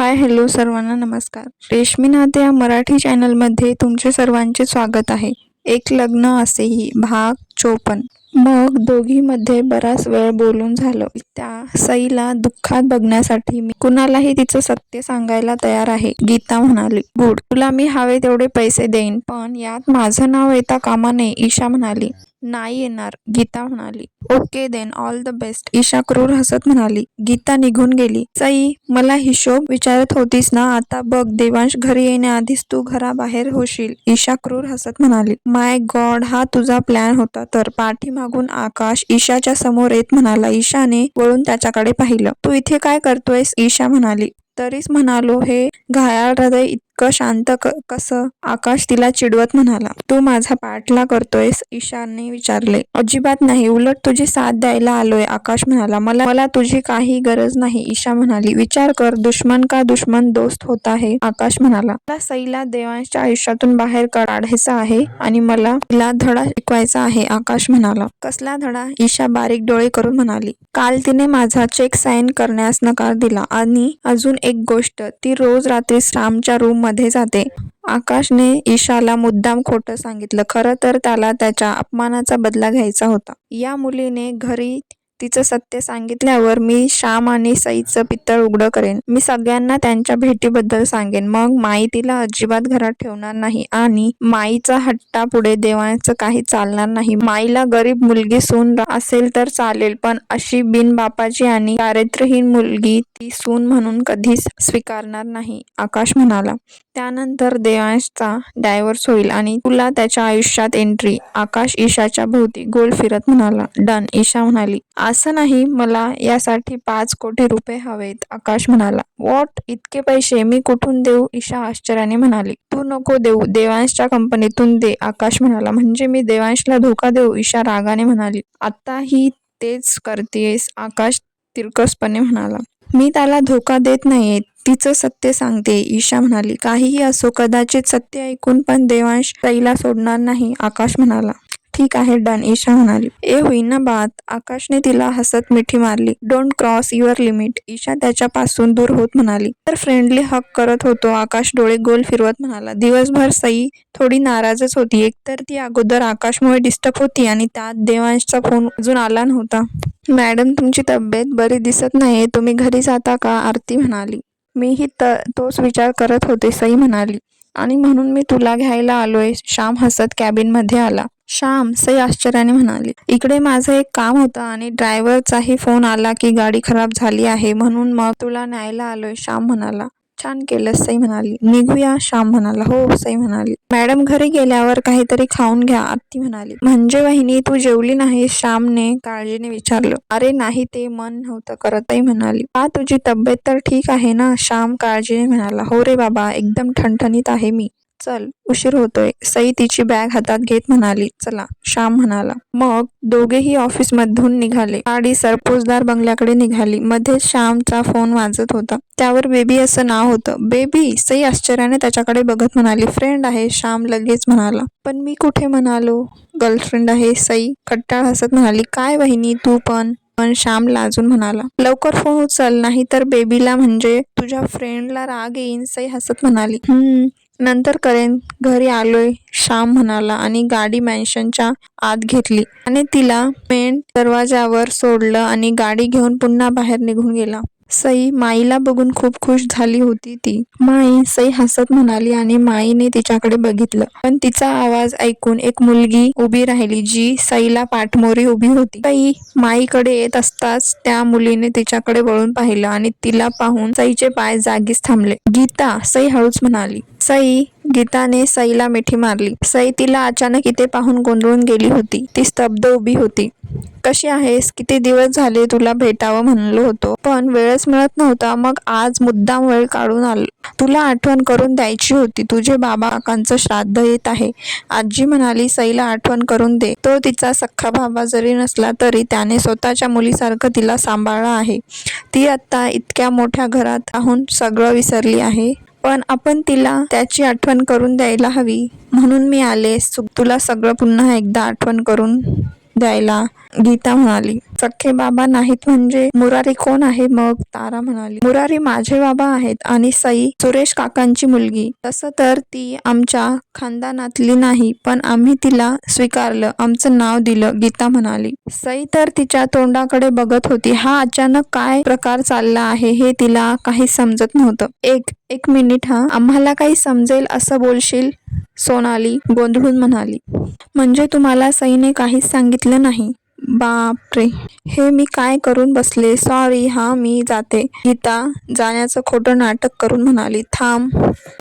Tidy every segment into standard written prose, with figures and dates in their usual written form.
Hi hello सर्वांना नमस्कार. रेशमी नाते या मराठी चॅनलमध्ये तुमचे सर्वांचे स्वागत आहे. एक लग्न असेही भाग 54. मग दोघींमध्ये बराच वेळ बोलून झालं. त्या सईला दुःखात बघण्यासाठी मी कुणालाही तिचं सत्य सांगायला तयार आहे. गीता म्हणाली. गुड, तुला मी हवे तेवढे पैसे देईन, पण यात माझं नाव येता कामा नये. ईशा म्हणाली. नाही येणार, गीता म्हणाली. Okay then, all the best, Isha क्रूर हसत म्हणाली. गीता निघून गेली. सई, मला हिशोब विचारत होतीस ना, आता बघ, देवांश घरी येण्याआधीच तू घराबाहेर होशील, ईशा क्रूर हसत म्हणाली. माय गॉड, हा तुझा प्लॅन होता तर. पाठीमागून आकाश ईशाच्या समोर येत म्हणाला. ईशाने वळून त्याच्याकडे पाहिलं. तू इथे काय करतोयस, ईशा म्हणाली. तरीच म्हणालो, हे घायाळ हृदय इतकं शांत कसं, आकाश तिला चिडवत म्हणाला. तू माझा पाठला करतोयस, ईशाने विचारले. अजिबात नाही, उलट तुझी साथ द्यायला आलोय, आकाश म्हणाला. मला तुझी काही गरज नाही, ईशा म्हणाली. विचार कर, दुश्मन का दुश्मन दोस्त होता है, आकाश म्हणाला. मला सईला देवांशच्या आयुष्यातून बाहेर काढायचं आहे आणि मला तिला धडा शिकवायचा आहे, आकाश म्हणाला. कसला धडा, ईशा बारीक डोळे करून म्हणाली. काल तिने माझा चेक साईन करण्यास नकार दिला, आणि अजून एक गोष्ट, ती रोज रात्री श्यामच्या रूम मध्ये जाते. आकाशने ईशाला मुद्दाम खोटं सांगितलं. खरं तर त्याला त्याच्या अपमानाचा बदला घ्यायचा होता. या मुलीने घरी तिचं सत्य सांगितल्यावर मी श्याम आणि सईचं पितळ उघडं करेन. मी सगळ्यांना त्यांच्या भेटीबद्दल सांगेन. मग माई तिला अजिबात घरात ठेवणार नाही, आणि माईचा हट्टा पुढे देवांचं काही चालणार नाही. माईला गरीब मुलगी सून असेल तर चालेल, पण अशी बिनबापाची आणि चारित्र्यहीन मुलगी ती सून म्हणून कधीच स्वीकारणार नाही, आकाश म्हणाला. त्यानंतर देवांशचा डायव्होर्स होईल आणि तुला त्याच्या आयुष्यात एंट्री, आकाश ईशाच्या भोवती गोल फिरत म्हणाला. डन, ईशा म्हणाली. असं नाही, मला यासाठी 5 कोटी रुपये हवेत, आकाश म्हणाला. व्हॉट, इतके पैसे मी कुठून देऊ, ईशा आश्चर्याने म्हणाली. तू नको देऊ, देवांशच्या कंपनीतून दे, आकाश म्हणाला. म्हणजे मी देवांशला धोका देऊ, ईशा रागाने म्हणाली. आताही तेच करतेस, आकाश तिरकसपणे म्हणाला. मी त्याला धोका देत नाहीये, तिचं सत्य सांगते, ईशा म्हणाली. काहीही असो, कदाचित सत्य ऐकून पण देवांश सईला सोडणार नाही, आकाश म्हणाला. ठीक आहे, डन, ईशा म्हणाली. ए होईना बात, आकाशने तिला हसत मिठी मारली. Don't cross your limit, Isha त्याच्यापासून दूर होत म्हणाली. तर फ्रेंडली हक करत होतो, आकाश डोळे गोल फिरवत म्हणाला. दिवसभर सई थोडी नाराजच होती. एकतर ती अगोदर आकाशमुळे डिस्टर्ब होती, आणि त्यात देवांशचा फोन अजून आला नव्हता. मॅडम, तुमची तब्येत बरी दिसत नाहीये, तुम्ही घरी जाता का, आरती म्हणाली. मीही तोच विचार करत होते, सई म्हणाली. आणि म्हणून मी तुला घ्यायला आलोय, श्याम हसत कॅबिन मध्ये आला. श्याम, सई आश्चर्याने म्हणाली. इकडे माझं एक काम होतं, आणि ड्रायव्हरचाही फोन आला की गाडी खराब झाली आहे, म्हणून मग तुला न्यायला आलोय, श्याम म्हणाला. छान केलं, सई म्हणाली. निघूया, श्याम म्हणाला. हो, सई म्हणाली. मॅडम, घरी गेल्यावर काहीतरी खाऊन घ्या, आरती म्हणाली. म्हणजे वहिनी, तू जेवली नाही, श्यामने काळजीने विचारलं. अरे नाही, ते मन नव्हतं करत, सई म्हणाली. का, तुझी तब्येत तर ठीक आहे ना, श्याम काळजीने म्हणाला. हो रे बाबा, एकदम ठणठणीत आहे मी. चल, उशीर होतोय, सई तिची बॅग हातात घेत म्हणाली. चला, श्याम म्हणाला. मग दोघेही ऑफिसमधून निघाले. गाडी सरपोजदार बंगल्याकडे निघाली. मध्येच श्यामचा फोन वाजत होता. त्यावर बेबी असं नाव होतं. बेबी, सई आश्चर्याने त्याच्याकडे बघत म्हणाली. फ्रेंड आहे, श्याम लगेच म्हणाला. पण मी कुठे म्हणालो गर्लफ्रेंड आहे, सई खट्टाळ हसत म्हणाली. काय वहिनी, तू पण श्याम लाजून म्हणाला. लवकर फोन उचल, नाही तर बेबीला म्हणजे तुझ्या फ्रेंडला राग येईन, सई हसत म्हणाली. नंतर करेन, घरी आलोय, श्याम म्हणाला, आणि गाडी मॅन्शनच्या आत घेतली आणि तिला मेन दरवाजावर सोडलं आणि गाडी घेऊन पुन्हा बाहेर निघून गेला. सई माईला बघून खूप खुश झाली होती ती. माई, सई हसत म्हणाली, आणि माईने तिच्याकडे बघितलं. पण तिचा आवाज ऐकून एक मुलगी उभी राहिली, जी सईला पाठमोरी उभी होती. सई माईकडे येत असताच त्या मुलीने तिच्याकडे वळून पाहिलं, आणि तिला पाहून सईचे पाय जागीच थांबले. गीता, सई हळूच म्हणाली. सई, गीताने सईला मिठी मारली. सई तिला अचानक इथे पाहून गोंधळून गेली होती. ती स्तब्ध उभी होती. कशी आहेस, किती दिवस झाले तुला भेटावं म्हणलो होतो, पण वेळच मिळत नव्हता. मग आज मुद्दाम वेळ काढून आलो. तुला आठवण करून द्यायची होती, तुझे बाबा काकांचं श्राद्ध येत आहे, आजी म्हणाली सईला आठवण करून दे. तो तिचा सख्खा बाबा जरी नसला तरी त्याने स्वतःच्या मुलीसारखं तिला सांभाळलं आहे. ती आता इतक्या मोठ्या घरात राहून सगळं विसरली आहे, पण आपण तिला त्याची आठवण करून द्यायला हवी, म्हणून मी आले तुला सगळं पुन्हा एकदा आठवण करून द्यायला. गीता म्हणाली. सख्खे बाबा नाहीत म्हणजे मुरारी कोण आहे मग? तारा म्हणाली. मुरारी माझे बाबा आहेत आणि सई सुरेश काकांची मुलगी. तसं तर ती आमच्या खानदानातली नाही, पण आम्ही तिला स्वीकारलं, आमचं नाव दिलं. गीता म्हणाली. सई तर तिच्या तोंडाकडे बघत होती. हा अचानक काय प्रकार चालला आहे हे तिला काही समजत नव्हतं. एक मिनिट हा, आम्हाला काही समजेल असं बोलशील? सोनाली गोंधळून म्हणाली. म्हणजे तुम्हाला सईने काहीच सांगितलं नाही? बापरे, हे मी काय करून बसले. सॉरी हा, मी जाते. गीता जाण्याचं खोटं नाटक करून म्हणाली. थांब.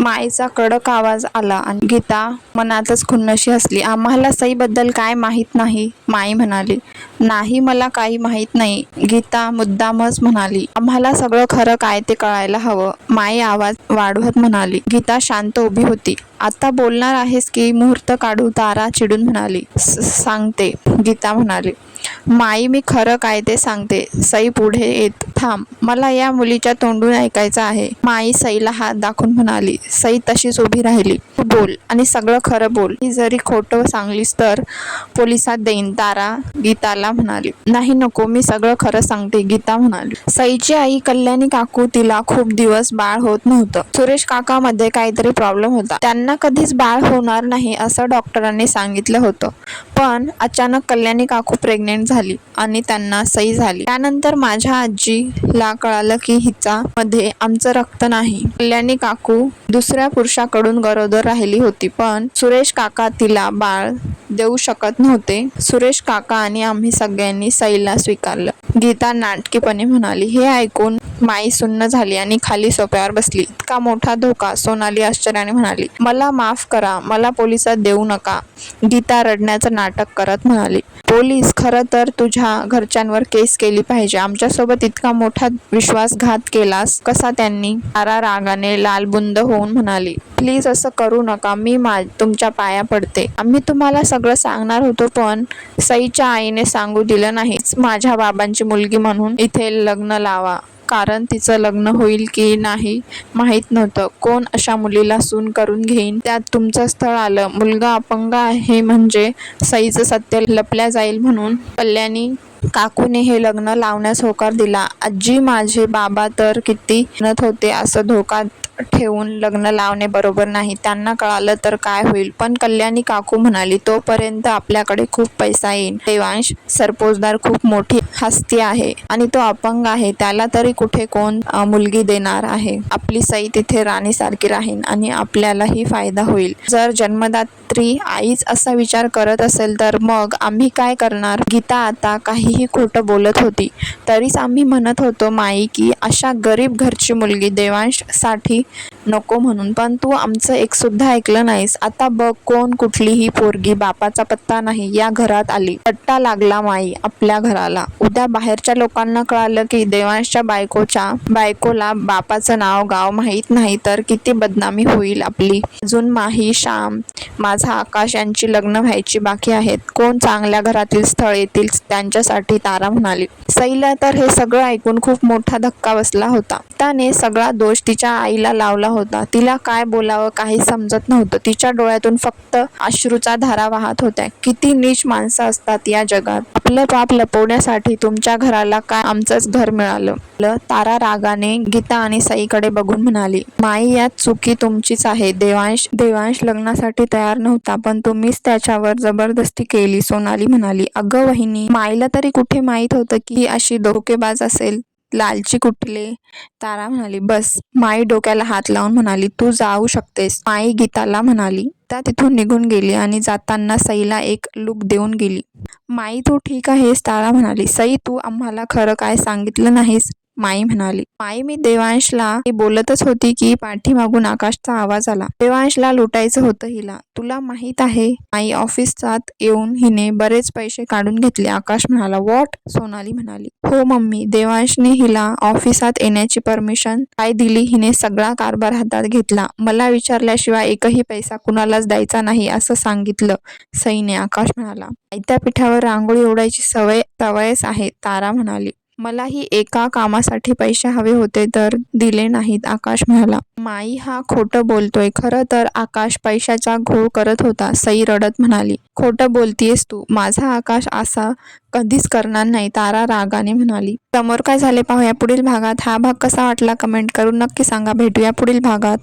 माईचा कडक आवाज आला आणि गीता मनातच खुन्नशी हसली. आम्हाला सईबद्दल काय माहीत नाही? माई म्हणाली. नाही, मला काही माहीत नाही. गीता मुद्दामच म्हणाली. आम्हाला सगळं खरं काय ते कळायला हवं. माई आवाज वाढवत म्हणाली. गीता शांत उभी होती. आता बोलणार आहेस की मुहूर्त काढू? तारा चिडून म्हणाली. सांगते, गीता म्हणाली. माई, मी खरं काय ते सांगते. सई पुढे येत. थांब, मला या मुलीच्या तोंडून ऐकायचं आहे. माई सईला हात दाखवून म्हणाली. सई तशीच उभी राहिली. तू बोल आणि सगळं खरं बोल. ही जरी खोटं सांगलीस तर पोलिसात देईन. तारा गीताला म्हणाली. नाही नको, मी सगळं खरं सांगते. गीता म्हणाली. सईची आई कल्याणी काकू तिला खूप दिवस बाळ होत नव्हतं. सुरेश काकामध्ये काहीतरी प्रॉब्लेम होता. त्यांना कधीच बाळ होणार नाही असं डॉक्टरांनी सांगितलं होतं. पण अचानक कल्याणी काकू प्रेग्नेंट झाली आणि त्यांना सई झाली. त्यानंतर माझ्या आजीला कळालं की हिचा मध्ये आमचं रक्त नाही. कल्याणी काकू दुसऱ्या पुरुषाकडून गरोदर राहिली होती, पण सुरेश काका तिला बाळ देऊ शकत नव्हते. सुरेश काका आणि आम्ही सगळ्यांनी सईला स्वीकारलं. गीता नाटकीपणे म्हणाली. हे ऐकून माई सुन्न झाली आणि खाली सोफ्यावर बसली. इतका मोठा धोका? सोनाली आश्चर्याने म्हणाली. मला माफ करा, मला पोलिसात देऊ नका. गीता रडण्याचं नाटक करत म्हणाली. पोलीस? खरं तर तुझ्या घरच्यांवर केस केली पाहिजे. आमच्यासोबत इतका मोठा विश्वासघात केलास कसा त्यांनी? तारा रागाने लालबुंद होऊन म्हणाली. प्लीज असं करू नका, मी तुमच्या पाया पडते. आम्ही तुम्हाला सगळं सांगणार होतो, पण सईच्या आईने सांगू दिलं नाहीच. माझ्या बाबांची मुलगी म्हणून इथे लग्न लावा, कारण तिचं लग्न होईल की नाही माहीत नव्हतं. कोण अशा मुलीला सून करून घेईन? त्यात तुमचं स्थळ आलं. मुलगा अपंग आहे म्हणजे सईचं सत्य लपल्या जाईल म्हणून कल्याणी काकूने हे लग्न लावण्यास होकार दिला. आजी, माझे बाबा तर किती म्हणत होते असं धोका ठेवून लग्न लावणे बरोबर नाही. त्यांना कळालं तर काय होईल? पण कल्याणी काकू म्हणाली. तोपर्यंत आपल्याकडे खूप पैसा येईल. देवांश सरपोजदार खूप मोठी हस्ती आहे आणि तो अपंग आहे. त्याला तरी कुठे कोण मुलगी देणार आहे? आपली सई तिथे राणीसारखी राहील आणि आपल्यालाही फायदा होईल. जर जन्मदात्री आईच असा विचार करत असेल तर मग आम्ही काय करणार? गीता आता काहीही खोटं बोलत होती. तरीच आम्ही म्हणत होतो माई की अशा गरीब घरची मुलगी देवांश साठी नको म्हणून, पण तू आमचं एक सुद्धा ऐकलं नाहीस. आता बघ, कोण कुठलीही पोरगी बापाचा पत्ता नाही या घरात आली. पट्टा लागला माई आपल्या घराला. उद्या बाहेरच्या लोकांना कळालं की देवांशच्या बायकोला बापाचं नाव गाव माहीत नाही तर किती बदनामी होईल आपली. अजून माही, श्याम, माझा आकाश यांची लग्न व्हायची बाकी आहेत. कोण चांगल्या घरातील स्थळ येतील त्यांच्यासाठी? तारा म्हणाली. सईला तर हे सगळं ऐकून खूप मोठा धक्का बसला होता. त्याने सगळा दोष तिच्या आईला लावला होता. तिला काय बोलावं काही समजत नव्हतं. तिच्या डोळ्यातून फक्त अश्रूचा धारा वाहत होत्या. किती नीच माणसं असतात या जगात. आपलं पाप लपवण्यासाठी तुमच्या घराला काय आमचंच घर मिळालं? तारा रागाने गीता आणि सईकडे बघून म्हणाली. माई, यात चुकी तुमचीच आहे. देवांश लग्नासाठी तयार नव्हता, पण तुम्हीच त्याच्यावर जबरदस्ती केली. सोनाली म्हणाली. अगं वहिनी, माईला तरी कुठे माहीत होतं की अशी धोकेबाज असेल? लालची कुठले? तारा म्हणाली. बस. माई डोक्याला हात लावून म्हणाली. तू जाऊ शकतेस. माई गीताला म्हणाली. त्या तिथून निघून गेली आणि जाताना सईला एक लूक देऊन गेली. माई, तू ठीक आहेस? तारा म्हणाली. सई, तू आम्हाला खरं काय सांगितलं नाहीस? माई म्हणाली. माई, मी देवांशला बोलतच होती की पाठीमागून आकाशचा आवाज आला. देवांशला लुटायचं होतं हिला, तुला माहीत आहे? माई, ऑफिसात येऊन हिने बरेच पैसे काढून घेतले. आकाश म्हणाला. व्हॉट? सोनाली म्हणाली. हो मम्मी, देवांशने हिला ऑफिसात येण्याची परमिशन काय दिली? हिने सगळा कारभार हातात घेतला. मला विचारल्याशिवाय एकही पैसा कुणालाच द्यायचा नाही असं सांगितलं सईने. आकाश म्हणाला. आयत्या पिठावर रांगोळी ओढायची सवयच आहे. तारा म्हणाली. मलाही एका कामासाठी पैसे हवे होते तर दिले नाहीत, आकाश म्हणाला. माई हा खोटं बोलतोय. खरं तर आकाश पैशाचा घोळ करत होता. सई रडत म्हणाली. खोटं बोलतीयस तू. माझा आकाश असा कधीच करणार नाही, तारा रागाने म्हणाली. समोर काय झाले पाहूया पुढील भागात. हा भाग कसा वाटला कमेंट करून नक्की सांगा. भेटूया पुढील भागात.